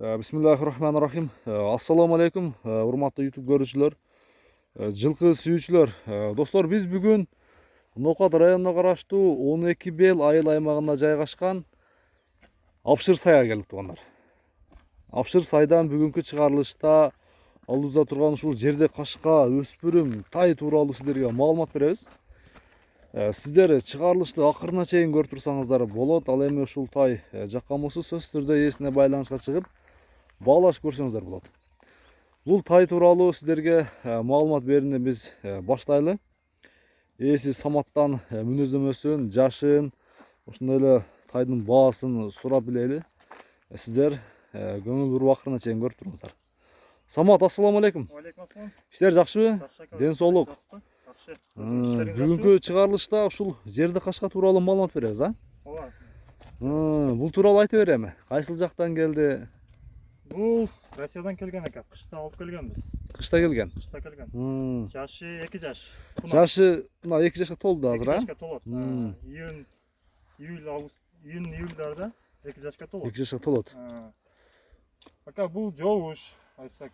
Bismillahirrahmanirrahim. Assalamu alaikum, урматтуу YouTube көрүүчүлөр, жылкы сүйүүчүлөр. Достор, биз бүгүн Нокат районуна караштуу 12 бел айыл аймагында жайгашкан Апшыр сайга келдик туугандар. Апшыр сайдан бүгүнкү чыгарылышта алдыбызда турган ушул жерде кашка, өспүрүм, тай тууралуу сиздерге маалымат беребиз. Сиздер чыгарылышты акырына чейин көрүп турсаңыздар болот. Ал эми ушул тай жаккан болсо сөзсүз түрдө ээсине байланышка чыгып баалашып көрсөңүздөр болот. Бул тай тууралуу сиздерге маалымат берүүнү биз баштайлы. Ээси Саматтан мүнөздөмөсүн, жашын, ошондой эле тайдын баасын сурап билели. Сиздер көңүл буруп акырына чейин көрүп туруңуздар. Самат, ассаламу алейкум. Алейкум ассалам. Иштер жакшыбы? Ден соолук. Жакшы. Бүгүнкү чыгарылышта ушул жерди кашка тууралуу маалымат беребиз, а? Ооба. Бул тууралуу айтып береми? Кайсыл жактан келди? Бул Россиядан келген экен. Кышта алып келгенбиз. Кышта келген. Кышта келген. Жашы 2 жаш. Жашы мына 2 жашка толду азыр, а? 2 жашка толот. Июль-июльдарда 2 жашка толот. 2 жашка толот. Ака бул жобуш, айтсак.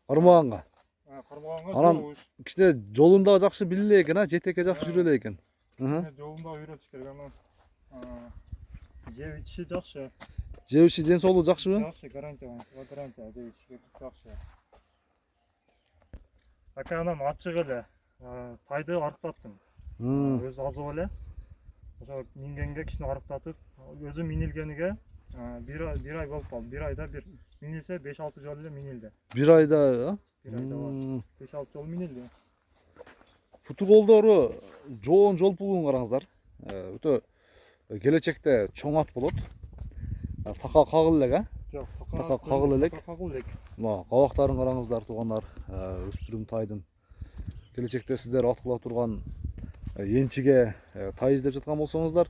Кармаганга. Кармаганга Анан жобуш. кичине жолунда жакшы биле экен, а? Жетекке жакшы жүрө эле экен. Жолунда үйрөтүш керек. Анан жеп ичиши жакшы. Жеп ичиши ден соолугу жакшыбы? Жакшы, гарантия жеп ичиши жакшы. Ака анан ачык эле тайды арыктаттым. Өзү азып эле. Ошо мингенге кичине арыктатып, өзү минилгениге 1 ай болуп калды. 1 айда бир минилсе 5-6 жол эле минилди. 1 айда, а? 1 айда 5-6 жол минилди. Путу колдору жоон жолпугун караңыздар. Өтө келечекте чоң ат болот. Така кагыл элек, а? Жок, Така кагыл элек. Кагыл элек. Мына кабактарын караңыздар туугандар, өспүрүм тайдын. Келечекте сиздер аткыла турган энчиге тай издеп жаткан болсоңуздар,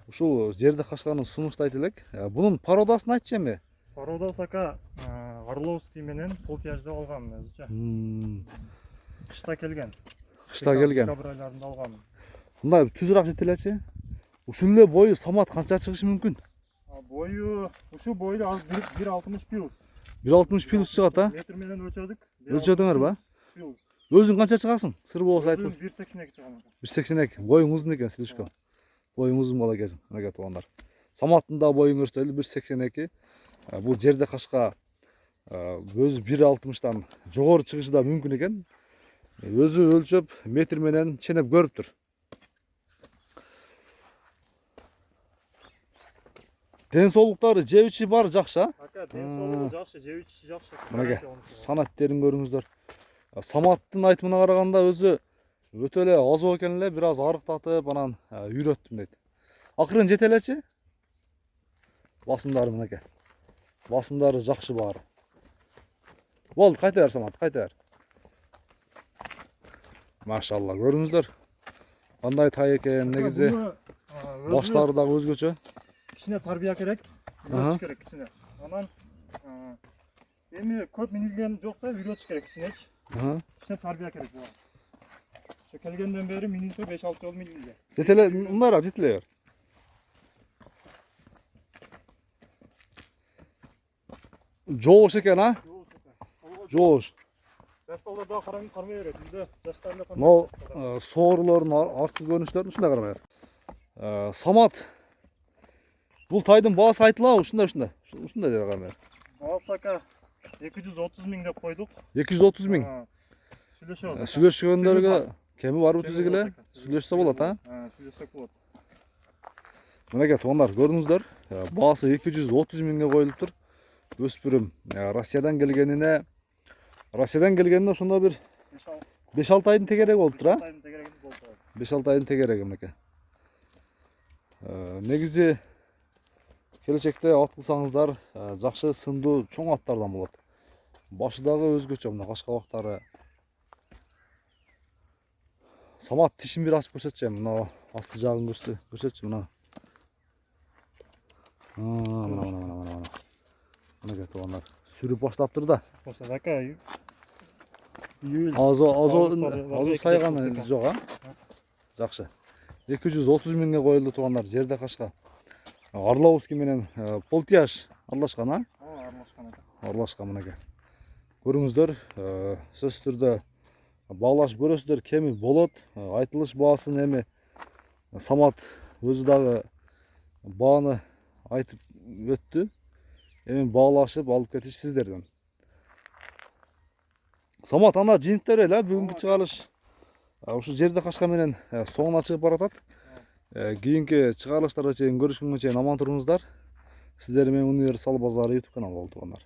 ушул жерди кашканын сунуштайт элек. Бунун породасын айтчы эми. Породасы ака Орловский менен Полтяжда алган өзүчө. Кышта келген. Кышта келген. Декабрь айларында алган. Мындай түзүрак жетелечи. Ушул эле бою Самат канча чыгышы мүмкүн? Бою ушу бойду 1.60 плюс. 1.60 плюс чыгат, а? Метр менен өлчөдүк. Өлчөдүңөр ба? Өзүң канча чыгасың? Сыр болсо айтып. 1.82 чыгам. 1.82. Боюң узун экен, слишком. Боюң узун бала экенсиң, мынакей туугандар. Саматтын да боюң көрсөтөлү 1.82. Бул жерде кашка өзү 1.60-тан жогору чыгышы да мүмкүн экен. Өзү өлчөп, метр менен ченеп көрүптүр. Ден соолуктары, жеп ичиши баары жакшы, а? Ака, ден соолугу жакшы, жеп ичиши жакшы. Мынакей санаттерин көрүңүздөр. Саматтын айтымына караганда өзү өтө эле азып экен эле, бир аз арыктатып, анан үйрөттүм дейт. Акырын жете элечи. Басымдары мынакей. Басымдары жакшы баары. Болду, кайта бер Самат, кайта бер. Машалла, көрүңүздөр. Кандай тай экен, негизи баштары дагы өзгөчө. Кичине тарбия керек, үйрөтүш керек кичине. Анан эми көп минилген жок да, үйрөтүш керек кичинечи. Кичине тарбия керек буга. Ошо келгенден бери минилсе 5-6 жол минилди. Жетеле, мындайраак жетеле бер. Жоош экен, а? Жоош. Жашталдар да кармай берет. Үйдө жаштарда кармай. Могу соорулордун арткы көрүнүштөрүн ушундай кармай бер. Самат, бул тайдын баасы айтылабы ушундай деп кармай бер. Баасы ака 230 миң деп койдук. 230 миң. Сүйлөшөбүз. Сүйлөшкөндөргө кеми барбы түзүк эле? Сүйлөшсө болот, а? Сүйлөшсөк болот. Мынакей туугандар, көрдүңүздөр. Баасы 230 миңге коюлуптур. Өспүрүм Россиядан келгенине ошондо бир 5-6 айдын тегереги болуптур, а? 5-6 айдын тегереги мынакей. Негизи келечекте ат кылсаңыздар жакшы сындуу чоң аттардан болот. Башы дагы өзгөчө, мына каш кабактары. Самат тишин бир ачып көрсөтчү, мына асты жагын көрсөтчү, мына. Мына. Мынакей туугандар, сүрүп баштаптыр да. Ака Азы сайганы жок, а? Жакшы. 230 миңге коюлду туугандар, жерде кашка. Орловский менен Полтяж аралашкан, а? аралашкан экен. Аралашкан мынакей. Көрүңүздөр, сөзсүз түрдө баалашып көрөсүздөр, кеми болот. Айтылыш баасын эми Самат өзү дагы бааны айтып өттү. Эми баалашып алып кетиш сиздерден. Самат, ана жыйынтып эле бүгүнкү чыгарылыш ушу жерде качка менен соңуна чыгып баратат. Кийинки чыгарылыштарга чейин көрүшкөнгө чейин аман туруңуздар. Сиздер менен Универсал базары YouTube каналы болду тугандар.